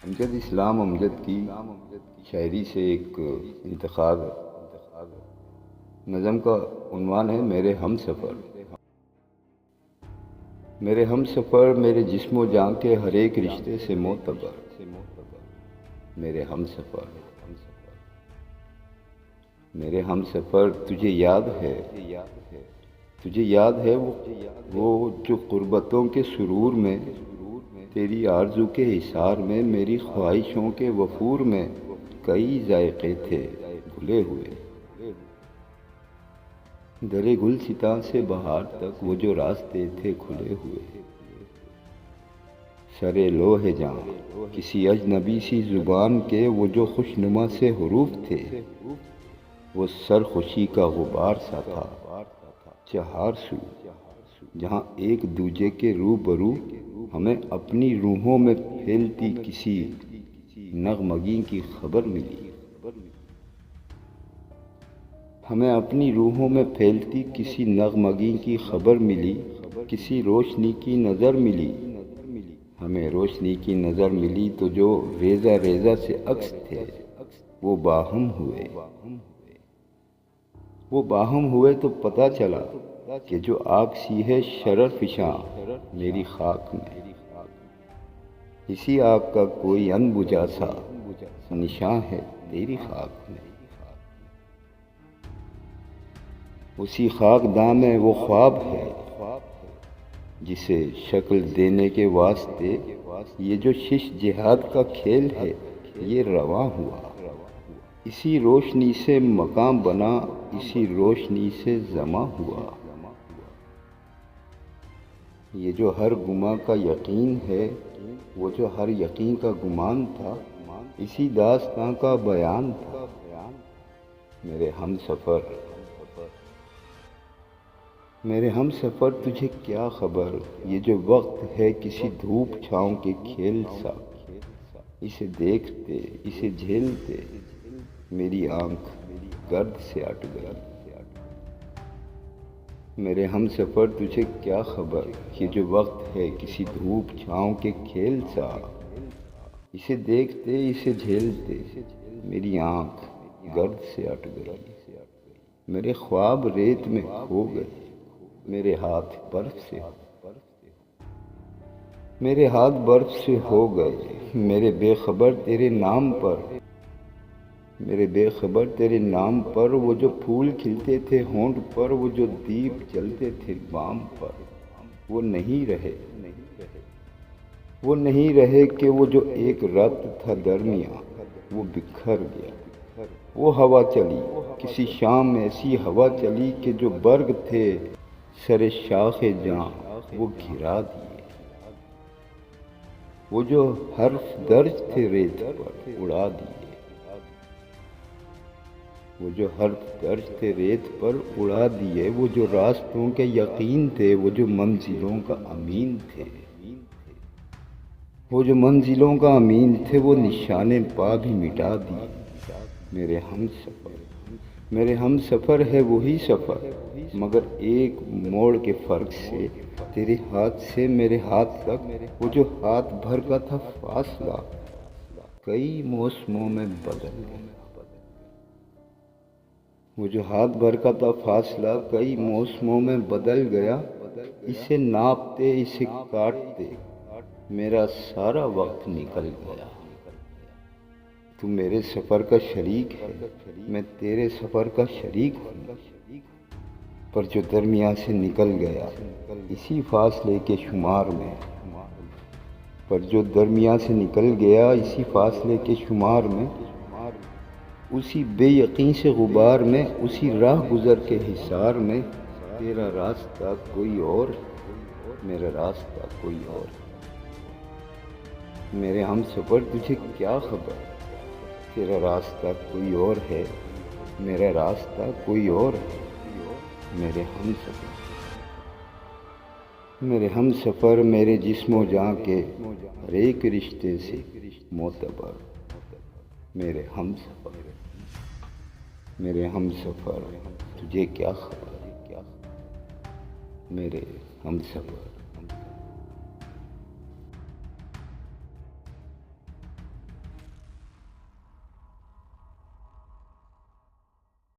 امجد اسلام امجد کی شاعری سے ایک انتخاب ہے۔ نظم کا عنوان ہے میرے ہم سفر۔ میرے ہم سفر میرے جسم و جاں کے ہر ایک رشتے سے معتبر، میرے ہم سفر، میرے ہم سفر تجھے یاد ہے، تجھے یاد ہے وہ جو قربتوں کے سرور میں، تیری آرزو کے حصار میں، میری خواہشوں کے وفور میں کئی ذائقے تھے گھلے ہوئے۔ درے گلستاں سے بہار تک وہ جو راستے تھے کھلے ہوئے۔ سرے لوح جاں کسی اجنبی سی زبان کے وہ جو خوشنما سے حروف تھے، وہ سر خوشی کا غبار سا تھا چہار سو، جہاں ایک دوجے کے روبرو ہمیں اپنی روحوں میں پھیلتی کسی نغمگی کی خبر ملی، ہمیں اپنی روحوں میں پھیلتی کسی نغمگی کی خبر ملی، کسی روشنی کی نظر ملی، ہمیں روشنی کی نظر ملی تو جو ریزہ ریزہ سے عکس تھے وہ باہم ہوئے۔ وہ باہم ہوئے تو پتہ چلا کہ جو آگ سی ہے شرر فشاں میری خاک میں، اسی آگ کا کوئی انبجھا سا نشاں ہے تیری خاک میں۔ اسی خاک داں میں وہ خواب ہے جسے شکل دینے کے واسطے یہ جو شش جہاد کا کھیل ہے یہ رواں ہوا۔ اسی روشنی سے مقام بنا، اسی روشنی سے زماں ہوا۔ یہ جو ہر گماں کا یقین ہے، وہ جو ہر یقین کا گمان تھا، اسی داستاں کا بیان تھا۔ میرے ہم سفر، میرے ہم سفر تجھے کیا خبر، یہ جو وقت ہے کسی دھوپ چھاؤں کے کھیل سا، اسے دیکھتے اسے جھیلتے میری آنکھ گرد سے اٹ گئی۔ میرے ہم سفر تجھے کیا خبر، یہ جو وقت ہے کسی دھوپ چھاؤں کے کھیل سا، اسے دیکھتے اسے جھیلتے میری آنکھ گرد سے اٹ گئی۔ میرے خواب ریت میں کھو گئے، میرے ہاتھ برف سے، میرے ہاتھ برف سے ہو گئے۔ میرے بے خبر تیرے نام پر، میرے بے خبر تیرے نام پر، وہ جو پھول کھلتے تھے ہونٹ پر، وہ جو دیپ جلتے تھے بام پر، وہ نہیں رہے، وہ نہیں رہے کہ وہ جو ایک ربط تھا درمیاں وہ بکھر گیا۔ وہ ہوا چلی کسی شام ایسی ہوا چلی کہ جو برگ تھے سر شاخ جاں وہ گرا دیے۔ وہ جو حرف درج تھے ریت پر اڑا دیے، وہ جو حرف درج تھے ریت پر اڑا دیے۔ وہ جو راستوں کے یقین تھے، وہ جو منزلوں کا امین تھے، وہ جو منزلوں کا امین تھے، وہ نشان پا بھی مٹا دیے۔ میرے ہم سفر، میرے ہم سفر ہے وہی سفر، مگر ایک موڑ کے فرق سے، تیرے ہاتھ سے میرے ہاتھ تک وہ جو ہاتھ بھر کا تھا فاصلہ کئی موسموں میں بدل گیا۔ وہ جو ہاتھ بھر کا تھا فاصلہ کئی موسموں میں بدل گیا۔ اسے ناپتے اسے کاٹتے میرا سارا وقت نکل گیا۔ تو میرے سفر کا شریک ہے، میں تیرے سفر کا شریک ہوں، پر جو درمیان سے نکل گیا اسی فاصلے کے شمار میں، پر جو درمیان سے نکل گیا اسی فاصلے کے شمار میں، اسی بے یقین سے غبار میں، اسی راہ گزر کے حصار میں، تیرا راستہ کوئی اور، میرا راستہ کوئی اور۔ میرے ہم سفر تجھے کیا خبر، تیرا راستہ کوئی اور ہے، میرا راستہ کوئی اور ہے۔ میرے ہم سفر، میرے ہم سفر میرے جسم و جاں کے ہر ایک رشتے سے معتبر، میرے ہم سفر، میرے ہم سفر تجھے کیا خبر، میرے ہم سفر۔